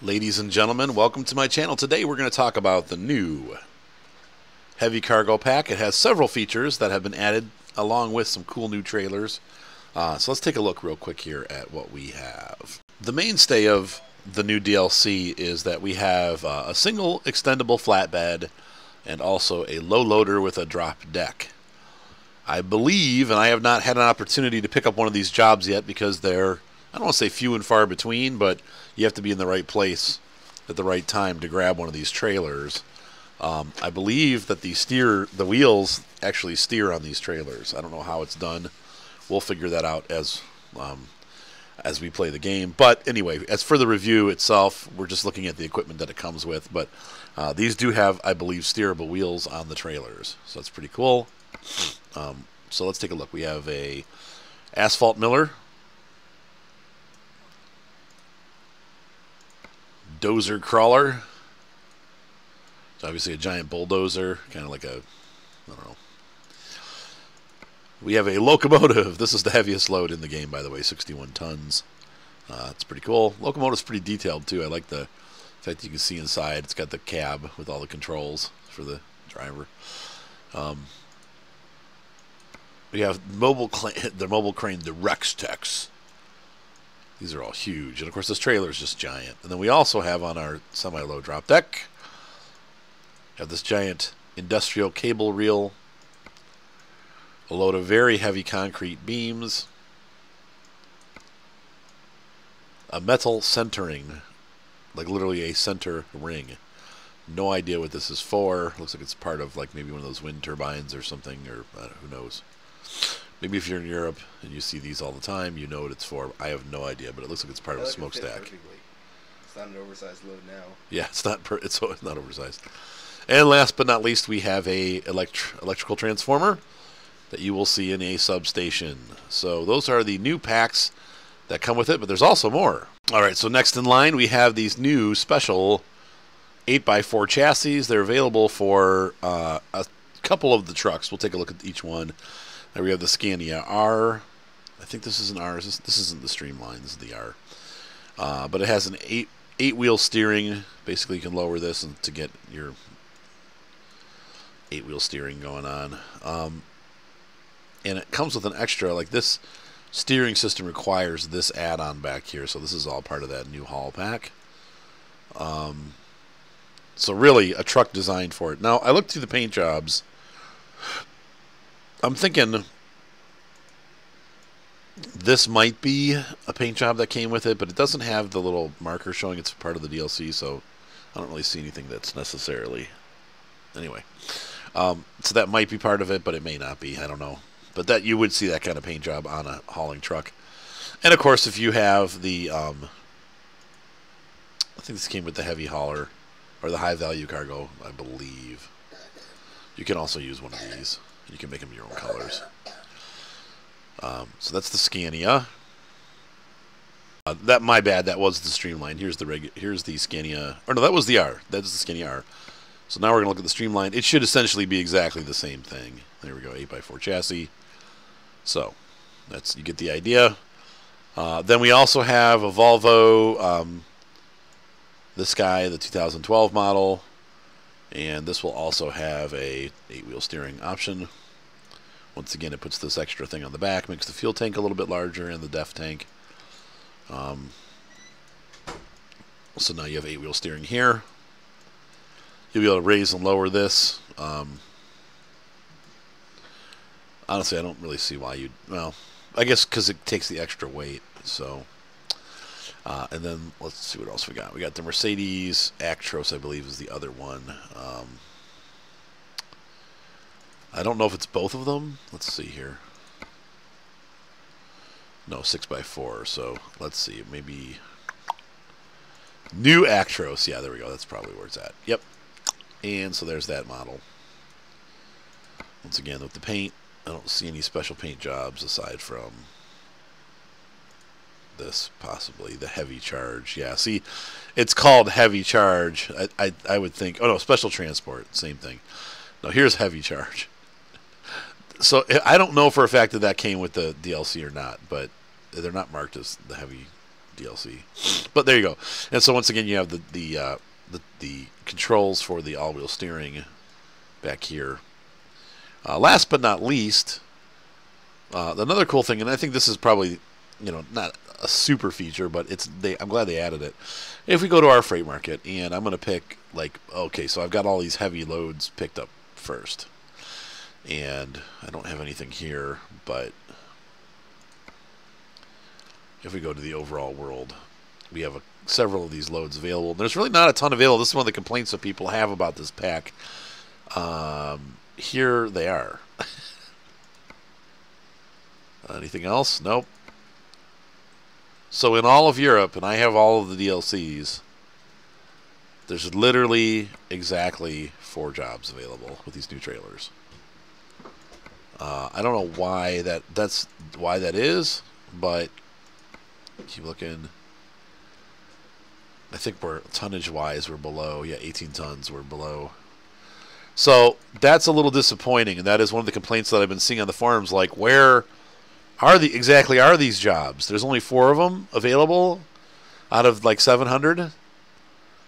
Ladies and gentlemen, welcome to my channel. Today we're going to talk about the new Heavy Cargo Pack. It has several features that have been added along with some cool new trailers. So let's take a look real quick here at what we have. The mainstay of the new DLC is that we have a single extendable flatbed and also a low loader with a drop deck. I believe, and I have not had an opportunity to pick up one of these jobs yet because they're, I don't want to say few and far between, but you have to be in the right place at the right time to grab one of these trailers. I believe that the wheels actually steer on these trailers. I don't know how it's done. We'll figure that out as we play the game. But anyway, as for the review itself, we're just looking at the equipment that it comes with. But these do have, I believe, steerable wheels on the trailers, so that's pretty cool. So let's take a look. We have a asphalt miller, dozer crawler. It's obviously a giant bulldozer, kind of like a, I don't know. We have a locomotive. This is the heaviest load in the game, by the way, 61 tons. It's pretty cool. Locomotive's pretty detailed, too. I like the fact you can see inside. It's got the cab with all the controls for the driver. We have the mobile crane, the Rex-Tex. These are all huge. And, of course, this trailer is just giant. And then we also have on our semi-low drop deck, have this giant industrial cable reel, a load of very heavy concrete beams, a metal centering, like literally a center ring. No idea what this is for. Looks like it's part of like maybe one of those wind turbines or something, or who knows. Maybe if you're in Europe and you see these all the time, you know what it's for. I have no idea, but it looks like it's part of a smokestack. It's not an oversized load now. Yeah, it's not oversized. And last but not least, we have a electrical transformer that you will see in a substation. So those are the new packs that come with it, but there's also more. All right, so next in line, we have these new special 8x4 chassis. They're available for a couple of the trucks. We'll take a look at each one. There we have the Scania R. I think this is an R. This isn't the Streamline. This is the R. But it has an eight-wheel steering. Basically, you can lower this and to get your 8-wheel steering going on. And it comes with an extra, like this steering system requires this add-on back here. So this is all part of that new haul pack. So really, a truck designed for it. Now, I looked through the paint jobs. I'm thinking this might be a paint job that came with it, but it doesn't have the little marker showing it's part of the DLC, so I don't really see anything that's necessarily... Anyway, so that might be part of it, but it may not be. I don't know. But that you would see that kind of paint job on a hauling truck. And, of course, if you have the... I think this came with the heavy hauler, or the high-value cargo, I believe. You can also use one of these. You can make them your own colors. So that's the Scania. My bad. That was the Streamline. Here's the Scania. Or no, that was the R. That's the Scania R. So now we're going to look at the Streamline. It should essentially be exactly the same thing. There we go. 8x4 chassis. So you get the idea. Then we also have a Volvo. This guy, the 2012 model. And this will also have a 8-wheel steering option. Once again, it puts this extra thing on the back, makes the fuel tank a little bit larger and the DEF tank. So now you have 8-wheel steering here. You'll be able to raise and lower this. Honestly, I don't really see why you'd... Well, I guess because it takes the extra weight. So, and then let's see what else we got. We got the Mercedes Actros, I believe, is the other one. I don't know if it's both of them. Let's see here. No, 6x4. So let's see. Maybe new Actros. Yeah, there we go. That's probably where it's at. Yep. And so there's that model. Once again, with the paint, I don't see any special paint jobs aside from this, possibly the heavy charge. Yeah, see, it's called heavy charge. I would think. Oh no, special transport. Same thing. No, here's heavy charge. So I don't know for a fact that came with the DLC or not, but they're not marked as the heavy DLC. But there you go. And so once again, you have the controls for the all-wheel steering back here. Last but not least, another cool thing, and I think this is probably, you know, not a super feature, but I'm glad they added it. If we go to our freight market, and I'm going to pick, like, okay, so I've got all these heavy loads picked up first, and I don't have anything here, but if we go to the overall world, we have several of these loads available. There's really not a ton available. This is one of the complaints that people have about this pack. Here they are. Anything else? Nope. So in all of Europe, and I have all of the DLCs, there's literally exactly 4 jobs available with these new trailers. I don't know why that is, but keep looking. I think we're tonnage-wise we're below. Yeah, 18 tons we're below. So that's a little disappointing, and that is one of the complaints that I've been seeing on the forums. Like, where exactly are these jobs? There's only 4 of them available out of like 700.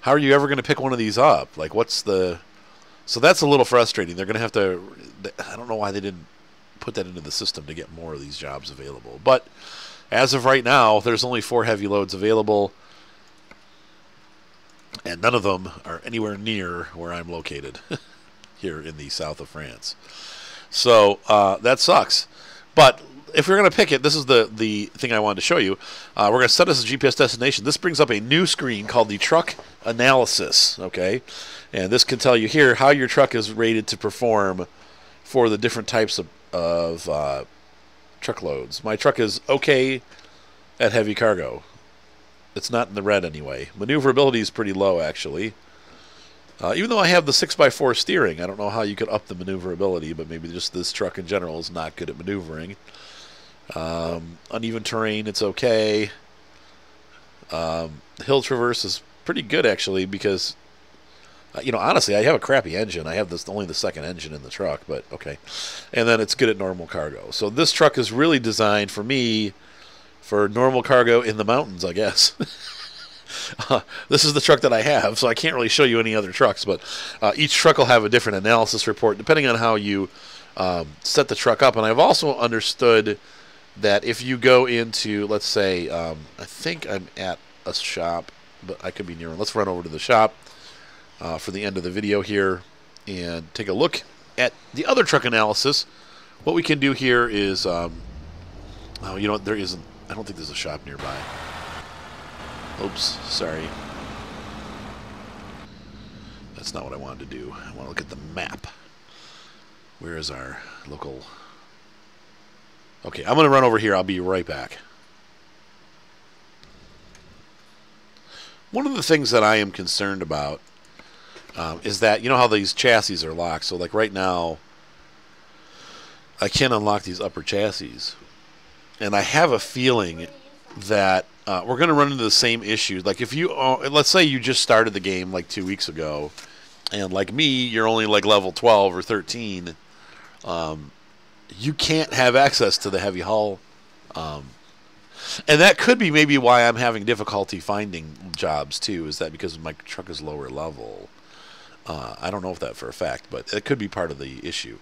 How are you ever going to pick one of these up? Like, what's the? So that's a little frustrating. They're going to have to. I don't know why they didn't put that into the system to get more of these jobs available. But as of right now, there's only 4 heavy loads available, and none of them are anywhere near where I'm located here in the south of France. So that sucks. But if we're going to pick it, this is the thing I wanted to show you. We're going to set us a GPS destination. This brings up a new screen called the Truck Analysis. Okay, and this can tell you here how your truck is rated to perform for the different types of truckloads. My truck is okay at heavy cargo. It's not in the red anyway. Maneuverability is pretty low, actually. Even though I have the 6x4 steering, I don't know how you could up the maneuverability, but maybe just this truck in general is not good at maneuvering. Uneven terrain, it's okay. Hill traverse is pretty good, actually, because, you know, honestly, I have a crappy engine. I have only the second engine in the truck, but okay. And then it's good at normal cargo. So this truck is really designed for me for normal cargo in the mountains, I guess. This is the truck that I have, so I can't really show you any other trucks, but each truck will have a different analysis report depending on how you set the truck up. And I've also understood that if you go into, let's say, I think I'm at a shop, but I could be near one. Let's run over to the shop for the end of the video here and take a look at the other truck analysis. What we can do here is, oh, you know, there isn't. I don't think there's a shop nearby. Oops, sorry. That's not what I wanted to do. I want to look at the map. Where is our local? Okay, I'm going to run over here. I'll be right back. One of the things that I am concerned about is that, you know how these chassis are locked? So, like right now, I can't unlock these upper chassis. And I have a feeling that we're going to run into the same issue. Like if you, let's say you just started the game like 2 weeks ago, and like me, you're only like level 12 or 13, you can't have access to the heavy hull. And that could be maybe why I'm having difficulty finding jobs too, is that because my truck is lower level. I don't know if that for a fact, but it could be part of the issue.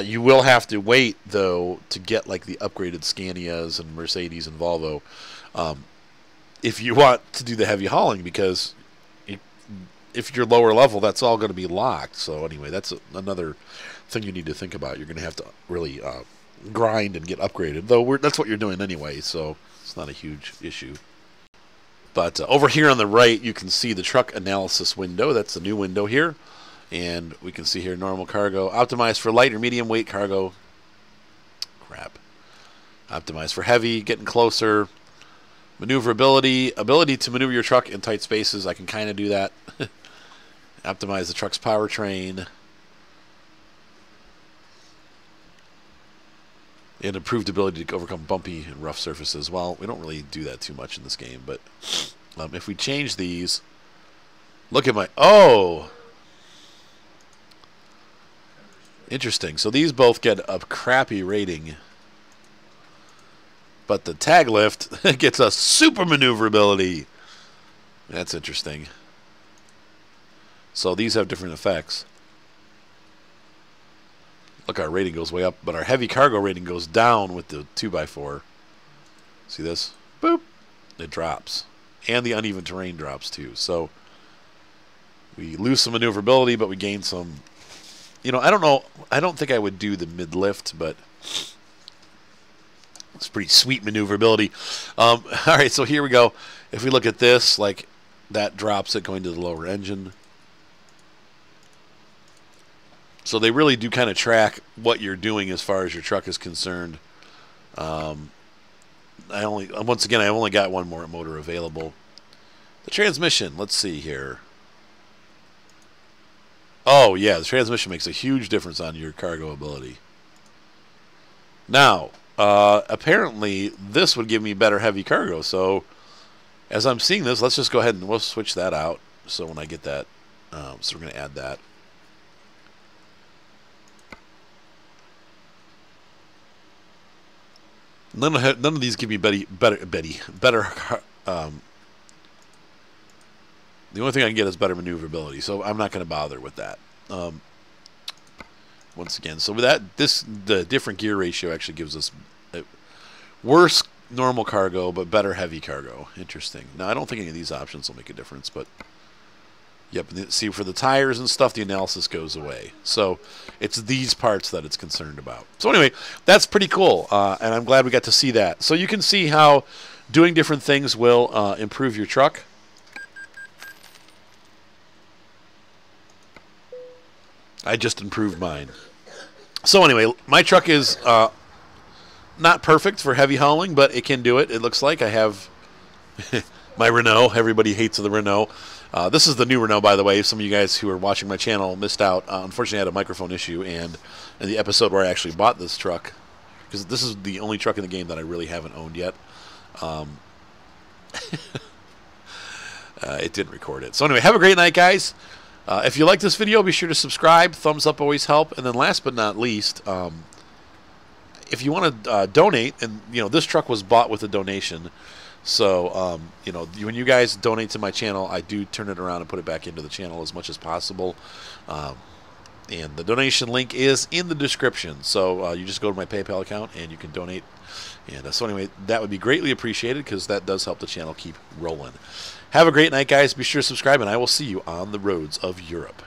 You will have to wait, though, to get like the upgraded Scanias and Mercedes and Volvo if you want to do the heavy hauling, because if you're lower level, that's all going to be locked. So anyway, that's another thing you need to think about. You're going to have to really grind and get upgraded, though that's what you're doing anyway, so it's not a huge issue. But over here on the right, you can see the truck analysis window. That's the new window here. And we can see here normal cargo, optimized for light or medium weight cargo. Crap. Optimized for heavy, getting closer. Maneuverability, ability to maneuver your truck in tight spaces. I can kind of do that. Optimize the truck's powertrain. And improved ability to overcome bumpy and rough surfaces. Well, we don't really do that too much in this game, but if we change these, look at my, oh! Interesting. So these both get a crappy rating. But the tag lift gets us super maneuverability. That's interesting. So these have different effects. Look, our rating goes way up, but our heavy cargo rating goes down with the 2x4. See this? Boop. It drops. And the uneven terrain drops too. So we lose some maneuverability, but we gain some... You know, I don't know. I don't think I would do the mid-lift, but it's pretty sweet maneuverability. All right, so here we go. If we look at this, like, that drops it going to the lower engine. So they really do kind of track what you're doing as far as your truck is concerned. Once again, I only got one more motor available. The transmission, let's see here. Oh, yeah, the transmission makes a huge difference on your cargo ability. Now, apparently, this would give me better heavy cargo. So, as I'm seeing this, let's just go ahead and we'll switch that out. So when I get that, so we're going to add that. None of these give me better. The only thing I can get is better maneuverability, so I'm not going to bother with that. Once again, so with that, the different gear ratio actually gives us worse normal cargo, but better heavy cargo. Interesting. Now, I don't think any of these options will make a difference, but yep. See, for the tires and stuff, the analysis goes away. So it's these parts that it's concerned about. So anyway, that's pretty cool, and I'm glad we got to see that. So you can see how doing different things will improve your truck. I just improved mine. So anyway, my truck is not perfect for heavy hauling, but it can do it. It looks like I have my Renault. Everybody hates the Renault. This is the new Renault, by the way. Some of you guys who are watching my channel missed out. Unfortunately, I had a microphone issue, and in the episode where I actually bought this truck, because this is the only truck in the game that I really haven't owned yet, it didn't record it. So anyway, have a great night, guys. If you like this video, be sure to subscribe. Thumbs up always help. And then last but not least, if you want to donate, and this truck was bought with a donation, so when you guys donate to my channel, I do turn it around and put it back into the channel as much as possible. And the donation link is in the description. So you just go to my PayPal account and you can donate. And so anyway, that would be greatly appreciated because that does help the channel keep rolling. Have a great night, guys. Be sure to subscribe, and I will see you on the roads of Europe.